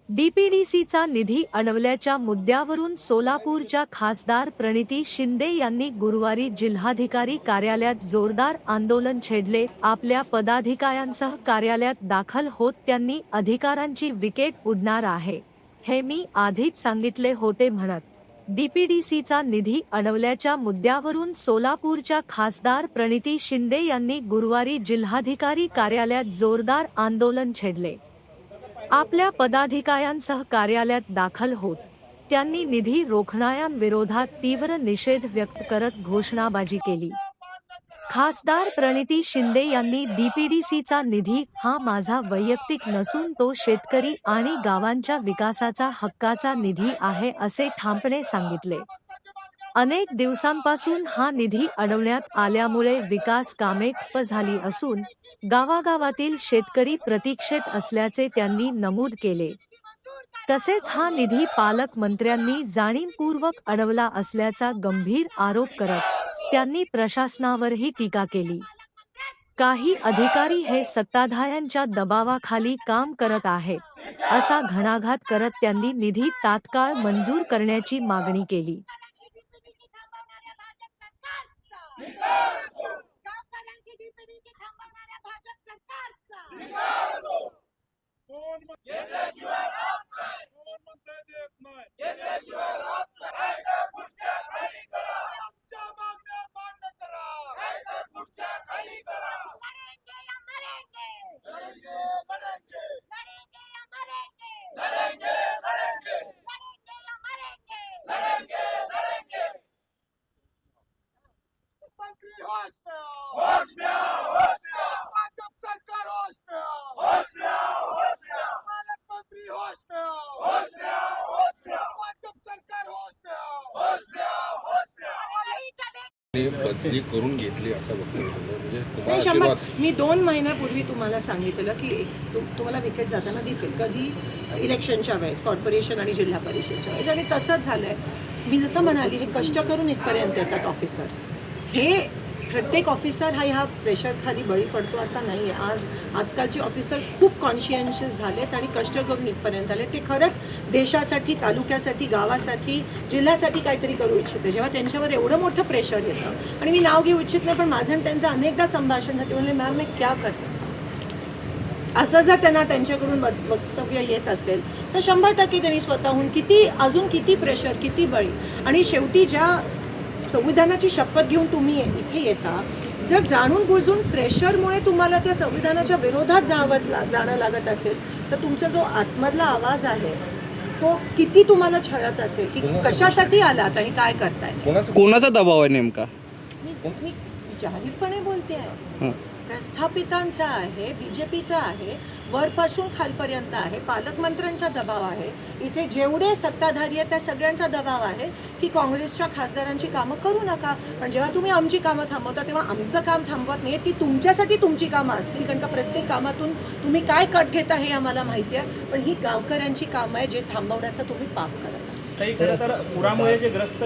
डीपीडीसीचा निधी अडवल्याच्या मुद्द्यावरून सोलापूरच्या खासदार प्रणिती शिंदे यांनी गुरुवारी जिल्हाधिकारी कार्यालयात जोरदार आंदोलन छेडले। आपल्या पदाधिकाऱ्यांसह कार्यालयात दाखल होत त्यांनी अधिकाऱ्यांची विकेट उडणार आहे हे मी आधीच सांगितले होते म्हणत डीपीडीसीचा निधी अडवल्याच्या मुद्द्यावरून सोलापूरच्या खासदार प्रणिती शिंदे यांनी गुरुवारी जिल्हाधिकारी कार्यालयात जोरदार आंदोलन छेडले। आपल्या पदाधिकाऱ्यांसह कार्यालयात दाखल होत त्यांनी निधी रोखण्याविरोधात तीव्र निषेध व्यक्त करत घोषणाबाजी केली। खासदार प्रणिती शिंदे यांनी डीपीडीसीचा निधी हा माझा वैयक्तिक नसून तो शेतकरी आणि गावांच्या विकासाचा हक्काचा निधी आहे असे ठामपणे सांगितले। अनेक दिवसांपासून हा निधी अडवण्यात आल्यामुळे विकास कामे ठप्प झाली असून गावागावातील शेतकरी प्रतीक्षेत असल्याचे त्यांनी नमूद केले। तसेच हा निधी पालकमंत्र्यांनी जाणीवपूर्वक अडवला असल्याचा गंभीर आरोप करत त्यांनी प्रशासनावरही टीका केली। काही अधिकारी हे सत्ताधाऱ्यांच्या दबावाखाली काम करत आहेत असा घणाघात करत त्यांनी निधी तात्काळ मंजूर करण्याची मागणी केली। बदली करून घेतली असं वक्तव्य म्हणजे नाही शंभर मी 2 महिन्यापूर्वी तुम्हाला सांगितलं की तुम्हाला विकेट जाताना दिसेल कधी इलेक्शनच्या वेळेस कॉर्पोरेशन आणि जिल्हा परिषदेच्या वेळेस आणि तसंच झालंय। मी जसं म्हणाली हे कष्ट करून इथपर्यंत येतात ऑफिसर। हे प्रत्येक ऑफिसर हा ह्या प्रेशर खाली बळी पडतो असा नाही आहे। आजकालचे ऑफिसर खूप कॉन्शियन्शियस झालेत आणि कष्ट करून इथपर्यंत आले। ते खरंच देशासाठी तालुक्यासाठी गावासाठी जिल्ह्यासाठी काहीतरी करू इच्छिते। जेव्हा त्यांच्यावर एवढं मोठं प्रेशर येतं आणि मी नाव घेऊ इच्छित नाही पण माझं त्यांचं अनेकदा संभाषण झालं म्हणले मॅम मैं क्या कर सकता असं जर त्यांना त्यांच्याकडून वक्तव्य येत असेल तर 100% त्यांनी स्वतःहून अजून किती प्रेशर किती बळी आणि शेवटी ज्या संविधानाची शपथ घेऊन तुम्ही इथे येता जर जाणून बुजून प्रेशरमुळे तुम्हाला त्या संविधानाच्या विरोधात जाणं लागत असेल तर तुमचा जो आतमधला आवाज आहे तो किती तुम्हाला छळत असेल की कशासाठी आलात आणि काय करताय। कोणाचा दबाव आहे नेमका? मी जाहीरपणे बोलते आहे प्रस्थापितांचा आहे बीजेपीचा आहे वरपासून खालपर्यंत आहे पालकमंत्र्यांचा दबाव आहे इथे जेवढे सत्ताधारी आहेत त्या सगळ्यांचा दबाव आहे की काँग्रेसच्या खासदारांची कामं करू नका। पण जेव्हा तुम्ही आमची कामं थांबवता तेव्हा आमचं काम थांबवत नाही ती तुमच्यासाठी तुमची कामं असतील कारण का प्रत्येक कामातून तुम्ही काय कट घेता हे आम्हाला माहिती आहे पण ही गावकऱ्यांची कामं आहे जे थांबवण्याचं तुम्ही पाप करत आहात। खरं तर पुरामुळे जे ग्रस्त